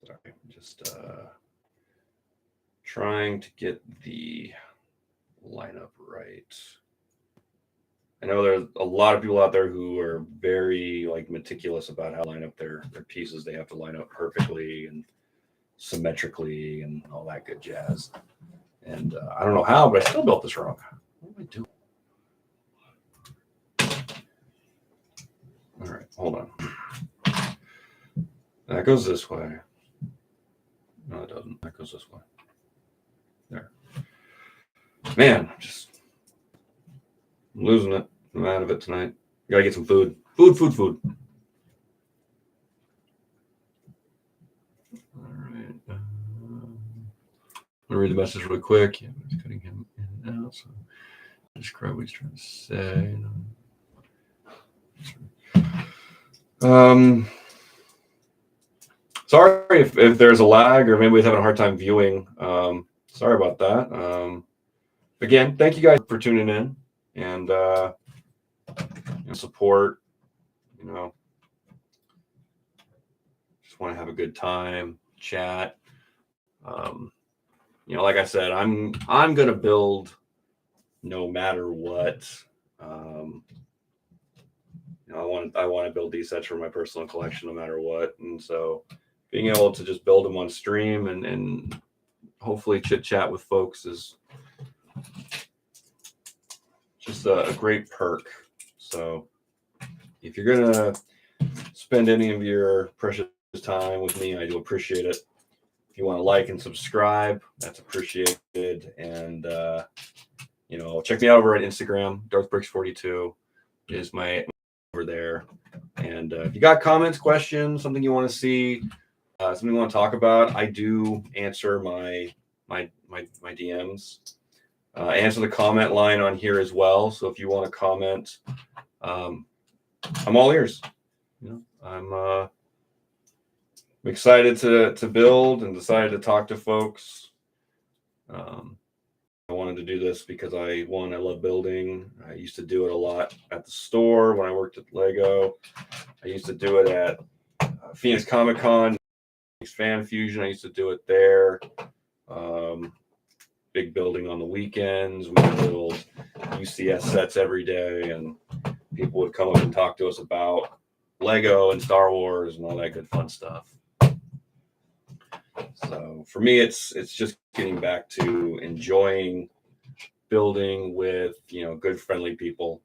Sorry, just trying to get the lineup right. I know there's a lot of people out there who are very like meticulous about how to line up their pieces. They have to line up perfectly and symmetrically and all that good jazz. And I don't know how, but I still built this wrong. What am I doing? All right, hold on. That goes this way. No, it doesn't. That goes this way. There. Man, I'm losing it. I'm out of it tonight. Gotta get some food. Food. All right. I'm gonna read the message really quick. Yeah, it's cutting him in and out. So describe what he's trying to say. Sorry if there's a lag or maybe we're having a hard time viewing. Sorry about that. Again, thank you guys for tuning in, and support. Just want to have a good time, chat. Like I said, I'm gonna build no matter what. I want to build these sets for my personal collection no matter what, and so being able to just build them on stream and hopefully chit chat with folks is just a great perk. So if you're gonna spend any of your precious time with me, I do appreciate it. If you want to like and subscribe, that's appreciated. And check me out over at Instagram. DarthBricks42 is my over there. And if you got comments, questions, something you want to see, something you want to talk about, I do answer my DMs. Answer the comment line on here as well. So if you want to comment, I'm all ears. I'm excited to build and decided to talk to folks. I wanted to do this because I love building. I used to do it a lot at the store when I worked at Lego. I used to do it at Phoenix Comic Con, Fan Fusion. I used to do it there. Big building on the weekends. We build UCS sets every day, and people would come up and talk to us about Lego and Star Wars and all that good fun stuff. So for me, it's just getting back to enjoying building with good friendly people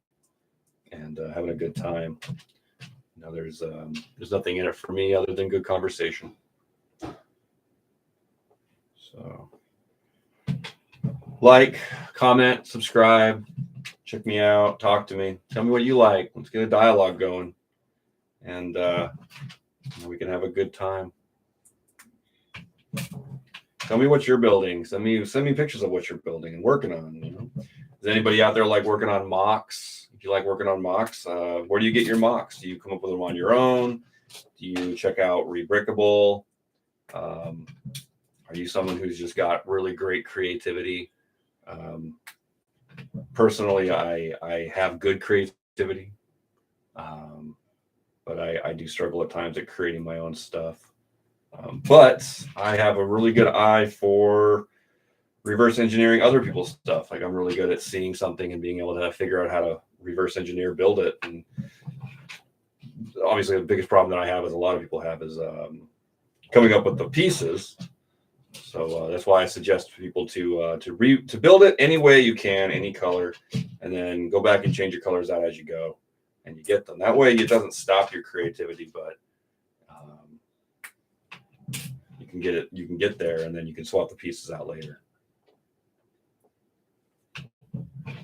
and having a good time. There's nothing in it for me other than good conversation. So like, comment, subscribe, check me out, talk to me, tell me what you like. Let's get a dialogue going, and we can have a good time. Tell me what you're building. Send me pictures of what you're building and working on. Is anybody out there like working on mocks? If you like working on mocks, where do you get your mocks? Do you come up with them on your own? Do you check out Rebrickable? Are you someone who's just got really great creativity? Personally, I have good creativity, but I do struggle at times at creating my own stuff. But I have a really good eye for reverse engineering other people's stuff. Like, I'm really good at seeing something and being able to figure out how to reverse engineer, build it. And obviously the biggest problem that I have, as a lot of people have, is coming up with the pieces. So that's why I suggest people to build it any way you can, any color, and then go back and change your colors out as you go, and you get them. That way it doesn't stop your creativity, but you can get there, and then you can swap the pieces out later.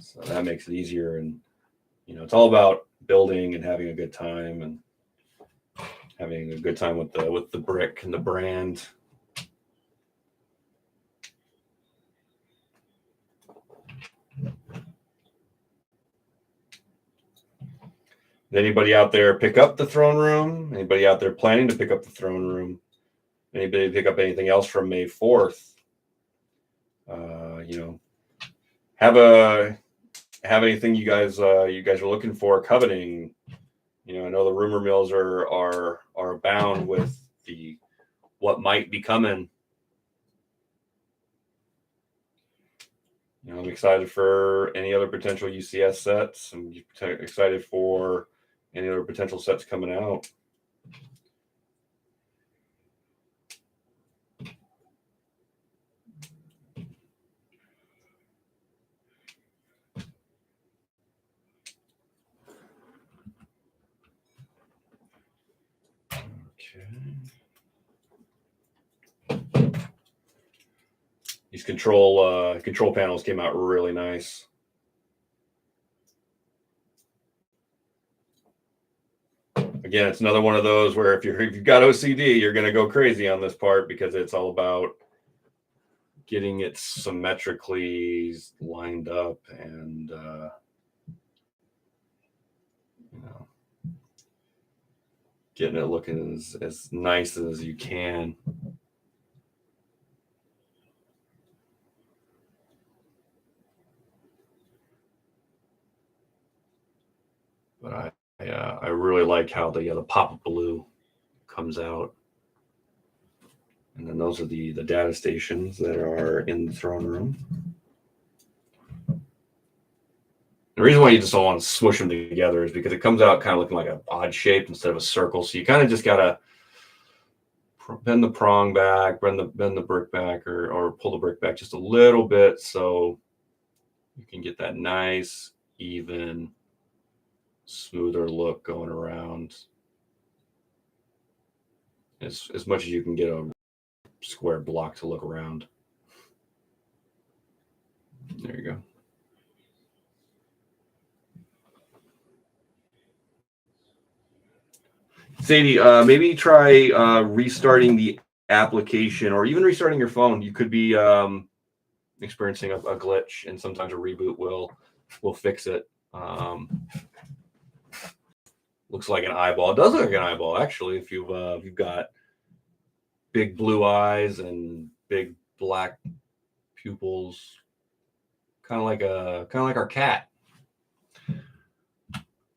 So that makes it easier, and it's all about building and having a good time, and having a good time with the brick and the brand. Anybody out there pick up the throne room? Anybody out there planning to pick up the throne room? Anybody pick up anything else from May 4th? Have anything you guys are looking for, coveting? I know the rumor mills are abound with what might be coming. I'm excited for any other potential UCS sets. I'm excited for any other potential sets coming out. These control panels came out really nice. Again, it's another one of those where if you've got OCD, you're going to go crazy on this part, because it's all about getting it symmetrically lined up and getting it looking as nice as you can. But I really like how the pop-up blue comes out. And then those are the data stations that are in the throne room. The reason why you just don't want to smush them together is because it comes out kind of looking like an odd shape instead of a circle. So you kind of just gotta bend the prong back, bend the brick back, or pull the brick back just a little bit so you can get that nice, even, smoother look going around. As much as you can get a square block to look around. There you go. Sadie, maybe try restarting the application or even restarting your phone. You could be experiencing a glitch, and sometimes a reboot will fix it. Looks like an eyeball. It does look like an eyeball, actually. If you've got big blue eyes and big black pupils, kind of like our cat.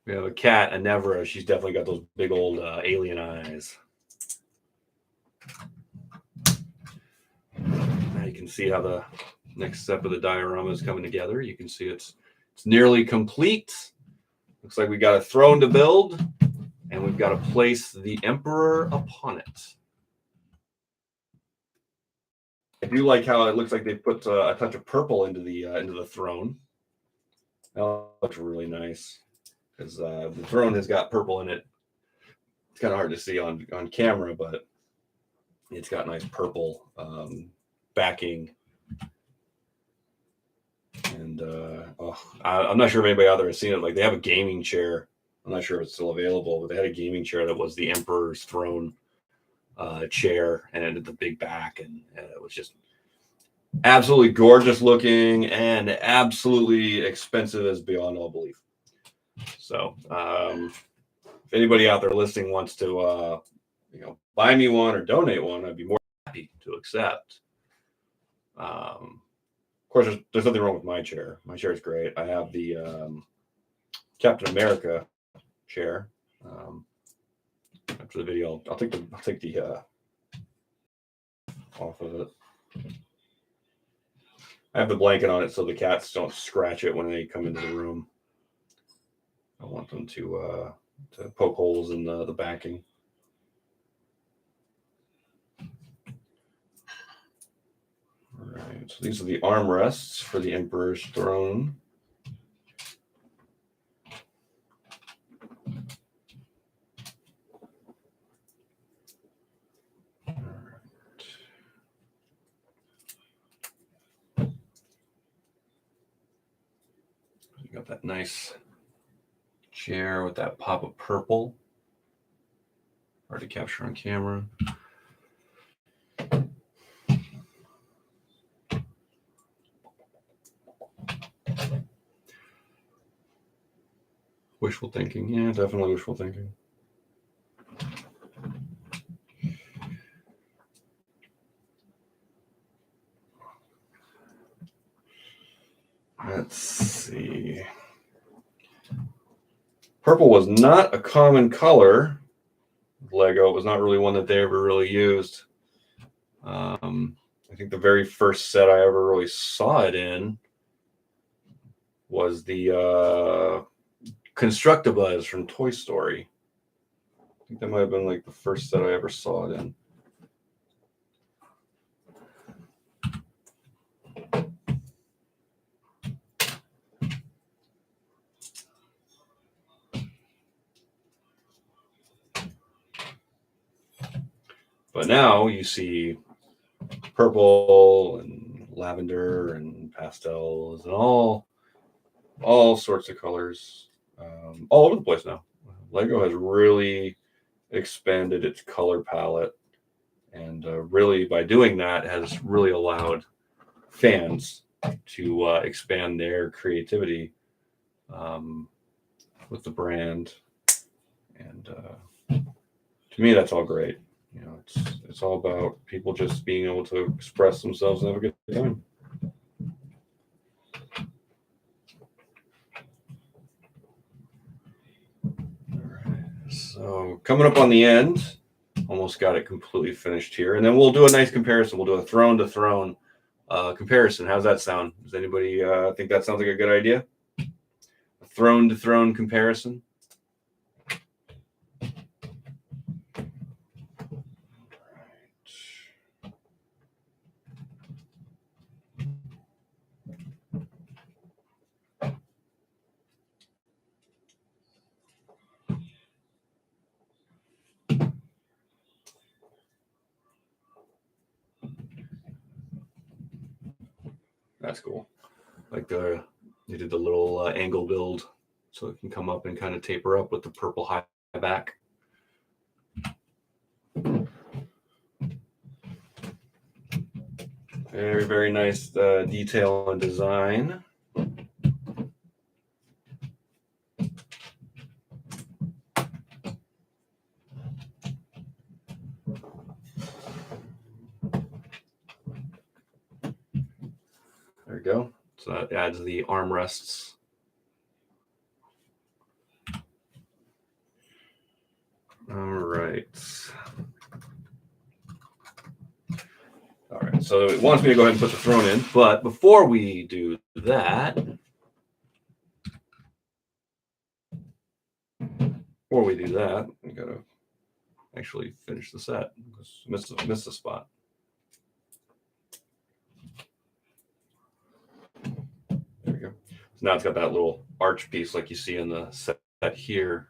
We have a cat, Anevra. She's definitely got those big old alien eyes. Now you can see how the next step of the diorama is coming together. You can see it's nearly complete. Looks like we got a throne to build, and we've got to place the emperor upon it. I do like how it looks like they put a touch of purple into the throne. That looks really nice. Because the throne has got purple in it. It's kind of hard to see on camera, but it's got nice purple backing. And I'm not sure if anybody out there has seen it. Like, they have a gaming chair. I'm not sure if it's still available, but they had a gaming chair that was the Emperor's throne chair, and it had the big back, and it was just absolutely gorgeous looking and absolutely expensive as beyond all belief. So if anybody out there listening wants to buy me one or donate one, I'd be more happy to accept. Of course, there's nothing wrong with my chair. My chair is great. I have the Captain America chair. After the video, I'll take the off of it. I have the blanket on it so the cats don't scratch it when they come into the room. I want them to poke holes in the backing. All right, so these are the armrests for the Emperor's throne. All right. You got that nice chair with that pop of purple. Hard to capture on camera. Wishful thinking. Yeah, definitely wishful thinking. Let's see. Purple was not a common color. Lego. It was not really one that they ever really used. I think the very first set I ever really saw it in was the Constructibles from Toy Story. I think that might have been like the first set I ever saw it in. But now you see purple and lavender and pastels and all sorts of colors all over the place now. Lego has really expanded its color palette, and really by doing that has really allowed fans to expand their creativity with the brand. And to me, that's all great. You know, it's all about people just being able to express themselves and have a good time. All coming up on the end. Almost got it completely finished here. And then we'll do a nice comparison. We'll do a throne to throne comparison. How's that sound? Does anybody think that sounds like a good idea? A throne to throne comparison. That's cool. Like they did the little angle build so it can come up and kind of taper up with the purple high back. Very, very nice detail and design. There we go. So that adds the armrests. All right. All right. So it wants me to go ahead and put the throne in, but before we do that, we gotta actually finish the set. Missed the spot. There we go. So now it's got that little arch piece like you see in the set here.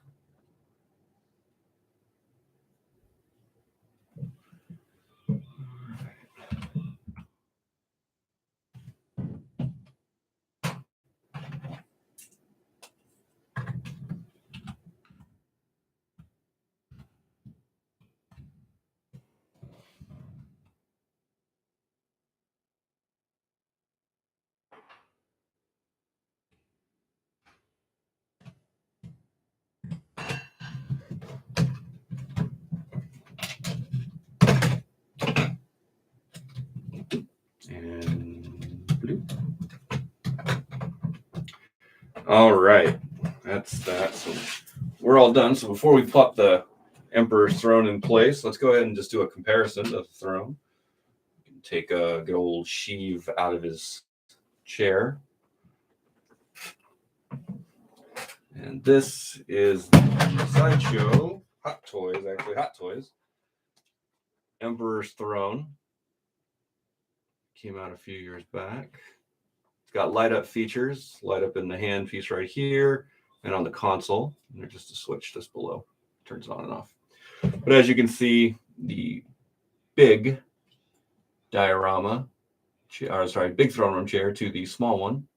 And blue. All right, that's that. So we're all done. So before we plop the Emperor's throne in place, let's go ahead and just do a comparison of the throne. Take a good old sheave out of his chair. And this is the Sideshow Hot Toys. Emperor's Throne. Came out a few years back. It's got light up features, light up in the hand piece right here and on the console. And there's just a switch just below. Turns on and off. But as you can see, the big diorama, big throne room chair to the small one.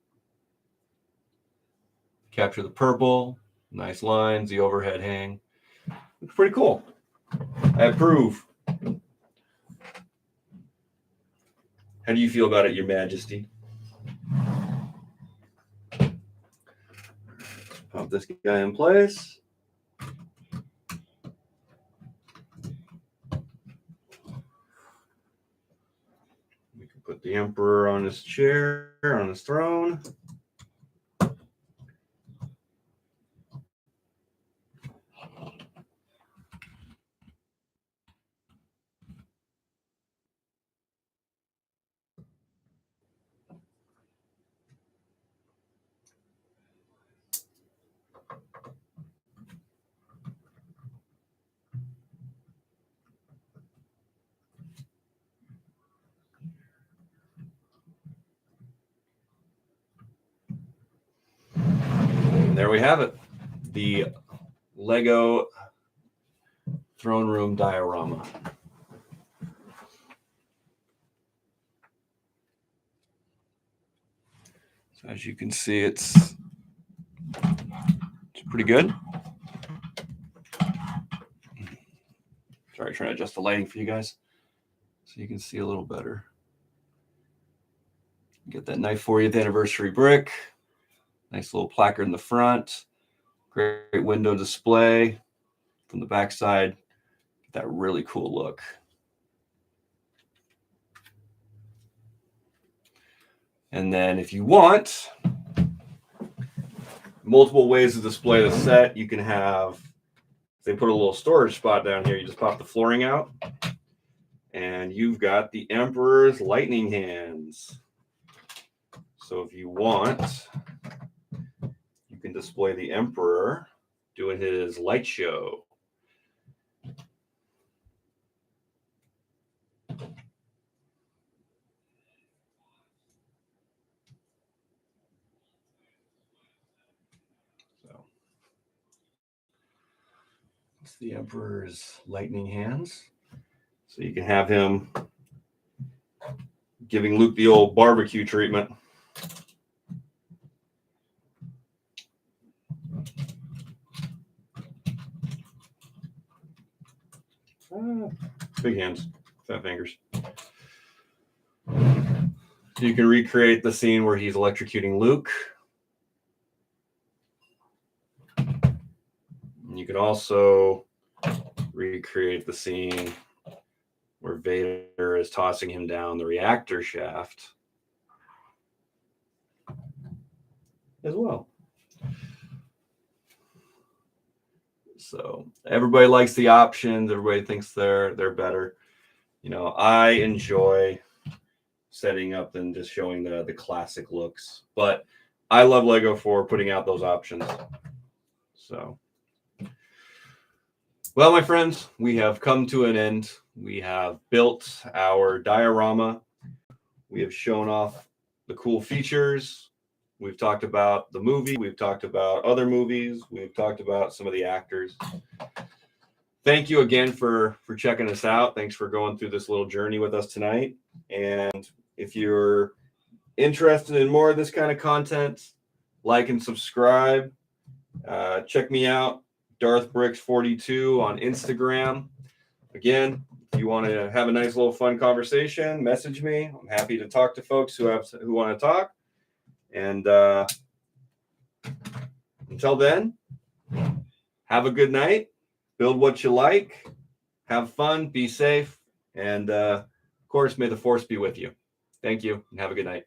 Capture the purple, nice lines, the overhead hang. It's pretty cool. I approve. How do you feel about it, Your Majesty? Pop this guy in place. We can put the Emperor on his chair, on his throne. And there we have it. The Lego throne room diorama. So as you can see, it's pretty good. Sorry, trying to adjust the lighting for you guys so you can see a little better. Get that nice 40th anniversary brick. Nice little placard in the front. Great window display from the backside. That really cool look. And then if you want multiple ways to display the set, you can have They put a little storage spot down here. You just pop the flooring out, and you've got the Emperor's lightning hands. So if you want, you can display the Emperor doing his light show. So it's the Emperor's lightning hands. So you can have him giving Luke the old barbecue treatment. Big hands, fat fingers. You can recreate the scene where he's electrocuting Luke. You can also recreate the scene where Vader is tossing him down the reactor shaft as well. So everybody likes the options. Everybody thinks they're better. You know, I enjoy setting up and just showing the classic looks, but I love Lego for putting out those options. So, well, my friends, we have come to an end. We have built our diorama. We have shown off the cool features. We've talked about the movie. We've talked about other movies. We've talked about some of the actors. Thank you again for checking us out. Thanks for going through this little journey with us tonight. And if you're interested in more of this kind of content, like and subscribe. Check me out, DarthBricks42 on Instagram. Again, if you want to have a nice little fun conversation, message me. I'm happy to talk to folks who want to talk. And until then, have a good night. Build what you like. Have fun. Be safe. And of course, may the Force be with you. Thank you and have a good night.